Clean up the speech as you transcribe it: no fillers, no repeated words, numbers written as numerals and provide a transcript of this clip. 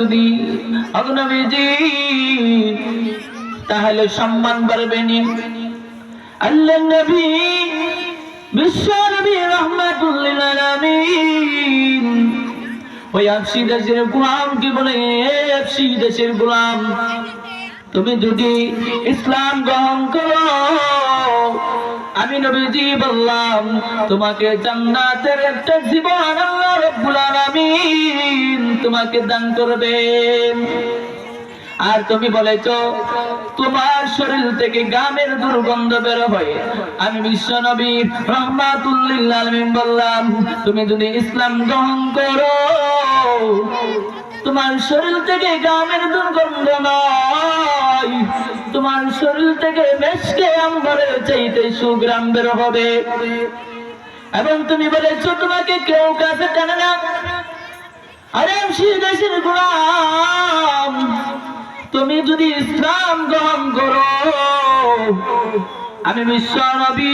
যদি নবীজি তাহলে সম্মান বাড়বে নি। আল্লাহর নবী বিশ্ব নবী রাহমাতুল লিল আলামিন ওই আফসি দেশের গোলাম কি বলে, আফসি দেশের গোলাম তুমি যদি ইসলাম গ্রহণ করো আমি নবীজি বললাম তোমাকে জান্নাতের একটা জীবন আল্লাহ রাব্বুল আলামিন তোমাকে দান করবেন। আর তুমি বলেছো তোমার শরীর থেকে গামের দুর্গন্ধ বের হয়, আমি বিশ্ব নবী রাহমাতুল লিল আলামিন বললাম তুমি যদি ইসলাম গ্রহণ করো তোমার শরীর থেকে গামের দুর্গন্ধ নয়, তোমার শরীর থেকে মেশকে আম্বরের চাইতে সুগ্রাম বের হবে। এবং তুমি বলেছো তোমাকে কেউ কাছে টানে না। আরে সেই দেশের গোলাম তুমি যদি ইসলাম গ্রহণ করো আমি বিশ্ব নবী